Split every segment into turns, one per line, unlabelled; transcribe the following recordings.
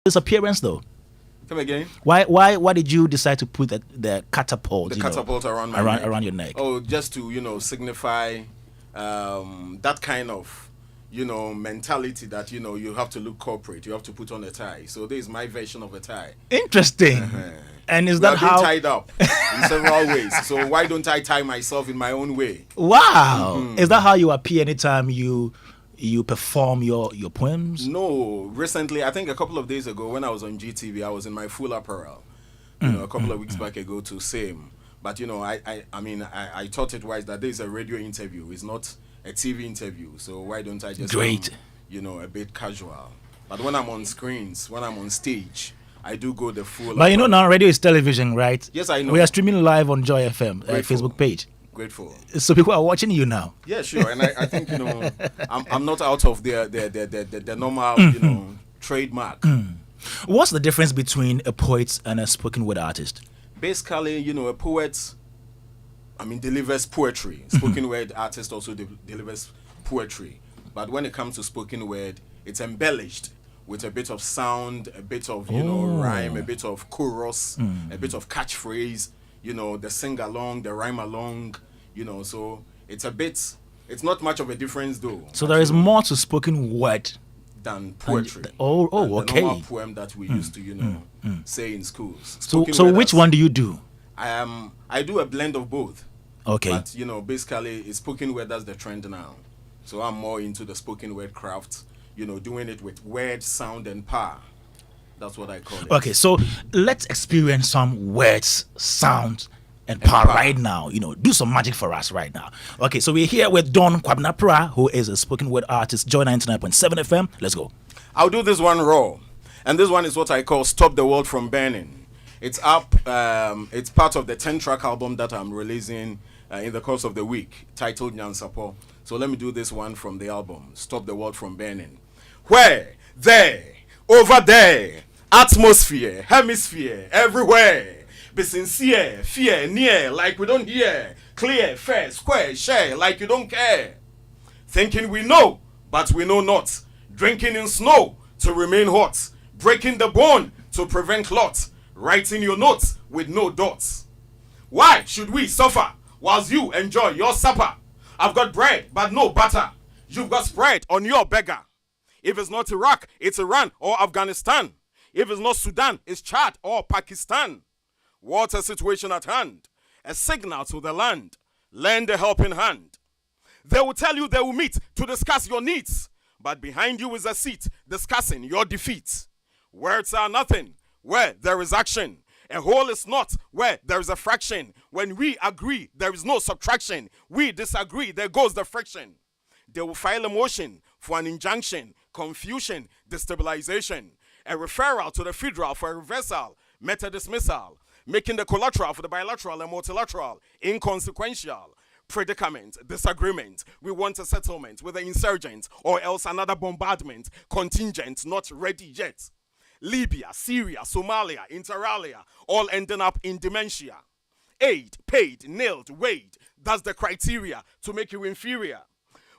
this appearance though?
Come again?
Why did you decide to put the catapult?
The catapult around my neck.
Around your neck.
Oh, just to signify that kind of mentality that you have to look corporate. You have to put on a tie. So this is my version of a tie.
Interesting. And is that
how?
Been
tied up in several ways. So why don't I tie myself in my own way?
Wow. Mm-hmm. Is that how you appear anytime you perform your poems?
No. Recently, I think a couple of days ago when I was on GTV, I was in my full apparel. A couple of weeks back ago to same. But I thought it wise that this is a radio interview. It's not a TV interview. So why don't I just a bit casual? But when I'm on screens, when I'm on stage, I do go the full.
But now radio is television, right?
Yes, I know.
We are streaming live on Joy FM Facebook page.
Grateful.
So people are watching you now.
Yeah, sure. And I think I'm not out of the normal trademark.
What's the difference between a poet and a spoken word artist?
Basically, a poet, delivers poetry. Spoken word artist also delivers poetry. But when it comes to spoken word, it's embellished with a bit of sound, a bit of rhyme, a bit of chorus, a bit of catchphrase, the sing along, the rhyme along, so it's not much of a difference though.
So there is more to spoken word
than poetry.
Okay.
The normal poem that we used to, say in schools.
So which one do you do?
I do a blend of both.
Okay.
But basically it's spoken word that's the trend now. So I'm more into the spoken word craft. Doing it with words, sound, and power. That's what I call it.
Okay, so let's experience some words, sound, and power right now. Do some magic for us right now. Okay, so we're here with Don Kwame, who is a spoken word artist. Joy 99.7 FM. Let's go.
I'll do this one raw. And this one is what I call Stop the World from Burning. It's up. It's part of the 10-track album that I'm releasing in the course of the week, titled Nyansapo. So let me do this one from the album, Stop the World from Burning. Where, there, over there, atmosphere, hemisphere, everywhere. Be sincere, fear, near, like we don't hear. Clear, fair, square, share, like you don't care. Thinking we know, but we know not. Drinking in snow to remain hot. Breaking the bone to prevent clot. Writing your notes with no dots. Why should we suffer whilst you enjoy your supper? I've got bread, but no butter. You've got spread on your beggar. If it's not Iraq, it's Iran or Afghanistan. If it's not Sudan, it's Chad or Pakistan. Water situation at hand. A signal to the land. Lend a helping hand. They will tell you they will meet to discuss your needs. But behind you is a seat discussing your defeat. Words are nothing where there is action. A whole is not where there is a fraction. When we agree, there is no subtraction. We disagree, there goes the friction. They will file a motion for an injunction, confusion, destabilization, a referral to the federal for a reversal, meta dismissal, making the collateral for the bilateral and multilateral inconsequential. Predicament, disagreement. We want a settlement with the insurgents or else another bombardment. Contingent not ready yet. Libya, Syria, Somalia, inter alia, all ending up in dementia. Aid, paid, nailed, weighed. That's the criteria to make you inferior.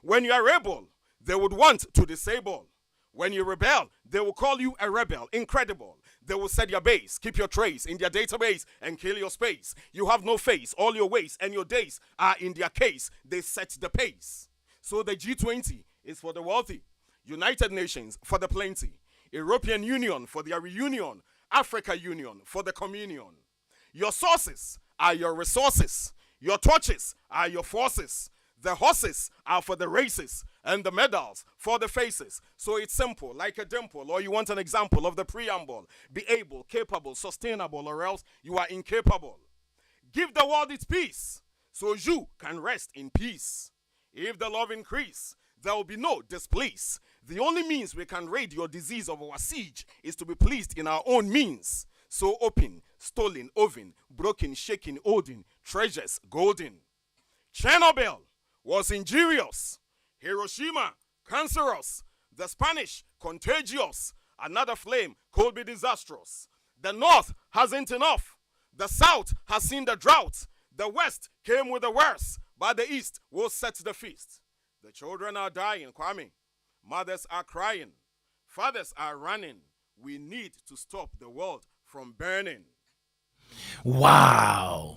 When you are able, they would want to disable. When you rebel, they will call you a rebel. Incredible. They will set your base, keep your trace in their database, and kill your space. You have no face. All your ways and your days are in their case. They set the pace. So the G20 is for the wealthy. United Nations for the plenty. European Union for their reunion. Africa Union for the communion. Your sources are your resources. Your torches are your forces. The horses are for the races and the medals for the faces. So it's simple, like a dimple, or you want an example of the preamble. Be able, capable, sustainable, or else you are incapable. Give the world its peace, so you can rest in peace. If the love increase, there will be no displease. The only means we can raid your disease of our siege is to be pleased in our own means. So open, stolen, oven, broken, shaken, Odin, treasures, golden. Chernobyl was injurious. Hiroshima, cancerous. The Spanish, contagious. Another flame could be disastrous. The North hasn't enough. The South has seen the drought. The West came with the worst, but the East will set the feast. The children are dying, Kwame. Mothers are crying. Fathers are running. We need to stop the world from burning.
Wow.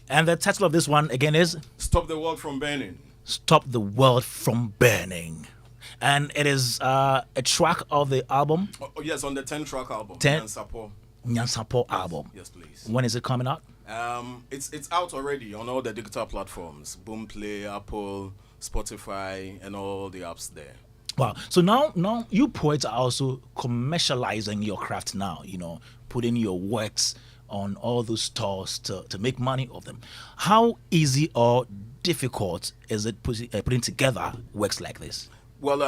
And the title of this one again is
Stop the world from burning.
Stop the World from Burning. And it is a track of the album.
Oh, yes, on the 10-track album.
10
Nyansapo.
Nyansapo album.
Yes, please.
When is it coming out?
It's out already on all the digital platforms. Boomplay, Apple, Spotify, and all the apps there.
Wow. So now you poets are also commercializing your craft now, putting your works on all those stores to make money of them. How easy or difficult is it putting together works like this?
Well,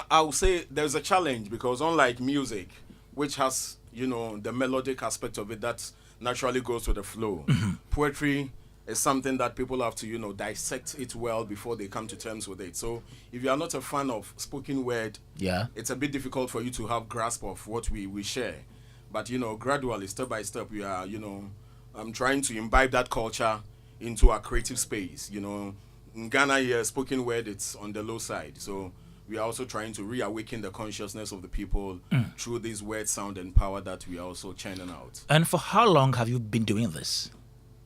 I would say there's a challenge because unlike music, which has, the melodic aspect of it that naturally goes with the flow, poetry is something that people have to, dissect it well before they come to terms with it. So if you are not a fan of spoken word, it's a bit difficult for you to have grasp of what we share. But, gradually, step by step, we are, I'm trying to imbibe that culture into our creative space. In Ghana here, spoken word, it's on the low side. So we are also trying to reawaken the consciousness of the people through this word, sound, and power that we are also churning out.
And for how long have you been doing this?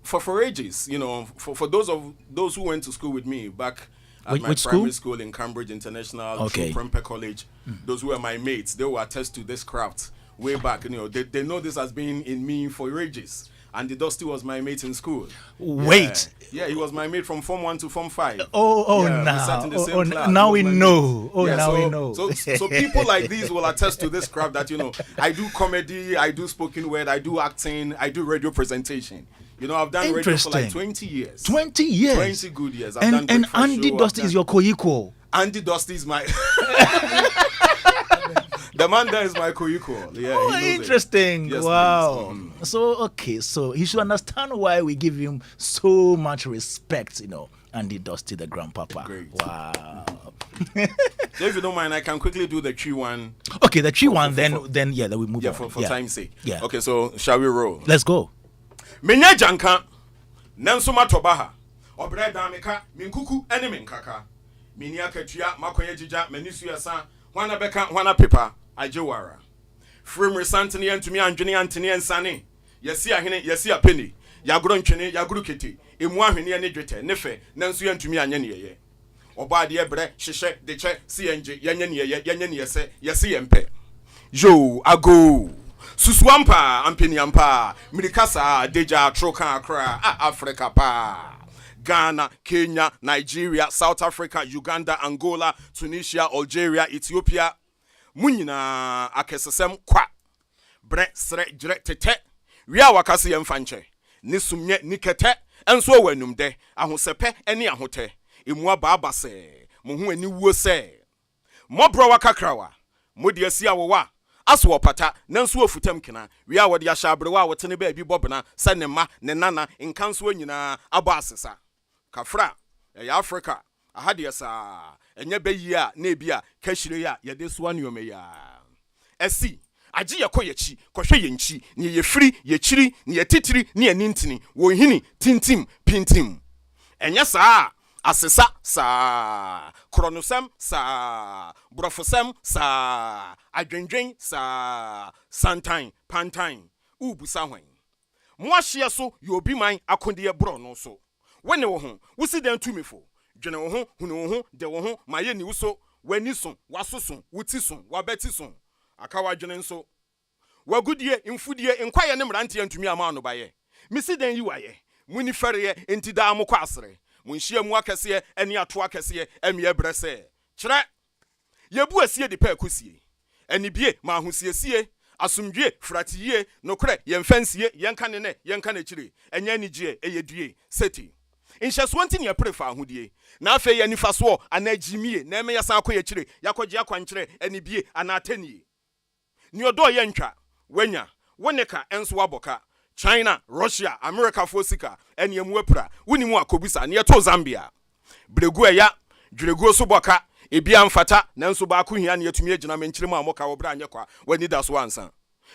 For ages, for those who went to school with me back at my primary school in Cambridge International, through Prempeh College, those who were my mates, they will attest to this craft way back. They know this has been in me for ages. And the Dusty was my mate in school.
Wait.
Yeah, he was my mate from Form 1 to Form 5.
Now we know. We know.
So people like these will attest to this craft that, I do comedy, I do spoken word, I do acting, I do radio presentation. I've done radio for like 20 years.
20 years?
20 good years.
And Andy Dusty is your co-equal.
Andy Dusty is my... The man there is my co-equal. Yeah,
interesting.
Yes,
wow. So he should understand why we give him so much respect, Andy Dusty, the grandpapa.
Great.
Wow.
So if you don't mind, I can quickly do the tree one.
Okay, the tree one, then we move on.
For time's sake.
Yeah.
Okay, so shall we roll?
Let's go.
Menya janka, nanso matobaha. Obre damika, minkuku ene minkaka. Minia ketua makoye jija menisu yasa, wana beka wana pepa, ajewara. Frame resantini antumi anjweni antini ensane. Yesi ahene, yesi apeni. Yaguro ntwene, yaguro kete. Emu ahwene ene dwete, nefe, nanso yantumi anye ne yeye. Oba de bre, hyehyɛ de kyɛ CNG, yenye ne yeye, yenye ne yese, yesi yempe. Yo, ago. Susuampa, ampeniampa, mirikasa, deja, troka, akra, Africa pa. Ghana, Kenya, Nigeria, South Africa, Uganda, Angola, Tunisia, Algeria, Ethiopia. Munyina akesesem kwa. Bre sre jre tete. Wia wakasi yemfanche. Nisumye nikete. Enso wenumde. Ahosepe eni ahote. Imwa babase. Muhu eni wuose. Mobro wakakrawa. Modi esi awowa. Aswo pata nanso afutam kina wi a wode ahyabrewa a wote ne ba bi bobna sa ne ma ne nana nkanso nyina abo asesa kafra ya Africa ahade sa enye bayi a na ebi a kashire ya yede so anuome ya esi agi yakoyechi kohwe yenchi ne yefiri yechiri ne yetitiri ne yanintini wo hini tintim pintim enye sa asesa sa kronosem sa brofosem sa adwendwen sa santan pantan ubusa hwan mo ahye so ye obi man akonde bro no so wene wo ho wusi den tumifo dwene wo ho hunu wo ho de wo ho maye ni wuso wani so wasoso wuti so wabeti so akawa dwene nso wagudie mfudie nkwaye ne mrante antumi ama no baye misi den yiwaye muni fere enti da mo kwasere munhia mu akese eni ato akese emie brese kyerɛ yebu asie de pa akusie eni bie ma ahosiesie asumdwie fratiye nokre yemfansie yenka ne yenka na kyire enya nigie eyedue seti inhyeso nti ne prefa ahodie na afa ye nifaso anagimie na eme yasa akoye kyire yakogye akwankyere eni bie anatanie ni odo ye ntwa wanya woneka enso waboka China, Russia, America fosika, eni emu epra, wunimu akobisa, ni eto Zambia. Bregu eya, dwregu so boka, ebia mfata, nanso ba akuhia ne etumi agina menkyere mu amoka wobra anye kwa, wani da so ansa.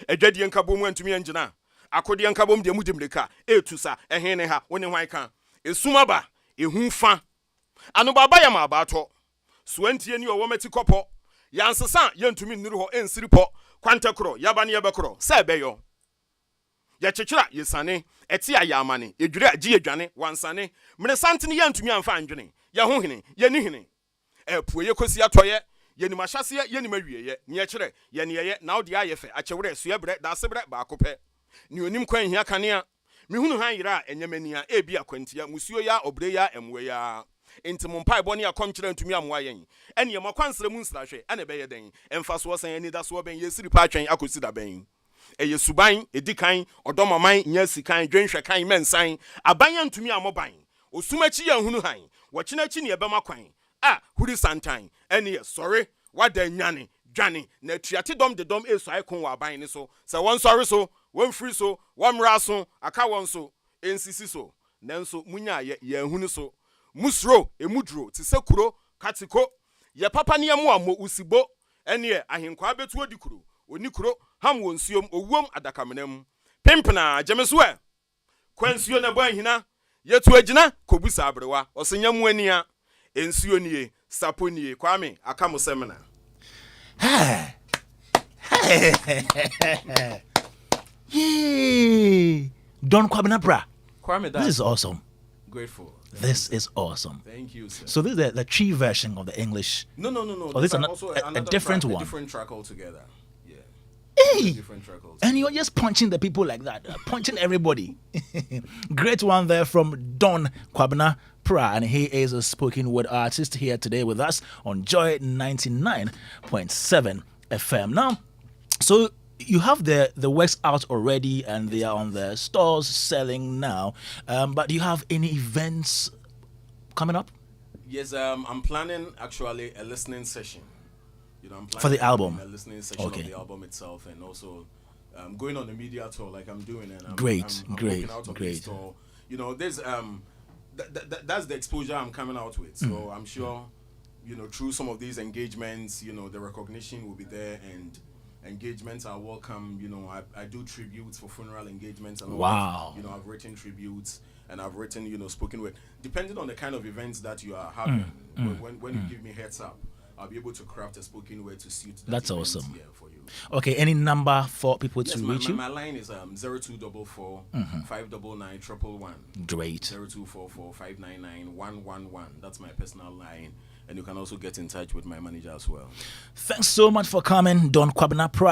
Edwade nkabo mu antumi angina, akode nkabo mu de mu dimreka, etusa, ehene ha, woni hwan kan. Esumaba, ehunfa. Ano baba ya ma abato. Suantie ni owo meti kopo. yansesa yentumi nnuru ho ensiri po kwantakro yaba ne yebekro se beyo ya chechira yesane eti ayamane edwure agi edwane wansane mene santene yentumi amfa andwene ya ho hene ye ni hene epuo ye kosi atoye ye ni mahase ye ni mawieye ne ye kire ye ne ye na odi ayefe achewure so yebre da sebre ba akopɛ ni onim kwan hia kanea mihunu han yira enyamania ebi akwantia musuo ya obre ya emwe ya enti mumpai boni akomkyere ntumi amwa yen ene yema kwansere mu nsrahwe ane beye den emfa so san ani da so ben yesiri pa atwen akosi da ben eye suban edikan odomaman nya sikan dwenhwe kan mensan abanya ntumi amoban osumachi ya hunu han wokyinachi ne ebema kwan huri santan ene ye sorry wada nyane dwane na tuate dom de dom eso aikon wa aban ni so se won sorry so won free so won mra so aka won so ensisi so nanso munya ye hunu so musro emudro ti sekuro katiko ye papa ne amu amo usibo ene ye ahenkwa betu odikuro onikuro ham wonsuom owuom adakamenam pimpna jemeso e kwansuo na bo ahina yetu agina kobusa abrewa osenyamu ania ensuo nie saponie Kwame akamo semina.
Yay! Don Kwabena.
Kwame,
this is awesome.
Grateful.
This is awesome.
Thank you, sir.
So this is the tree version of the English.
No.
Oh, this is a different
track,
one.
A different track altogether. Yeah.
Hey!
Different track altogether.
And you're just punching the people like that, punching everybody. Great one there from Don Kwabena Pra, and he is a spoken word artist here today with us on Joy 99.7 FM. Now, so you have the works out already and they are on the stores selling now, but do you have any events coming up?
Yes, I'm planning actually a listening session. You know, I'm planning
for the album,
a listening session of the album itself, and also going on the media tour like I'm doing. And I'm
great.
So, you know, there's that's the exposure I'm coming out with. So I'm sure, you know, through some of these engagements, you know, the recognition will be there and engagements are welcome. You know, I do tributes for funeral engagements and all that. You know, I've written tributes and I've written, you know, spoken word. Depending on the kind of events that you are having, when you give me heads up, I'll be able to craft a spoken word to suit that.
That's
event,
awesome.
Yeah, for you.
Okay, any number for people to reach you?
My line is 0244 599 111.
Great.
0244 599 111. That's my personal line. And you can also get in touch with my manager as well.
Thanks so much for coming, Don Kwabena Pra.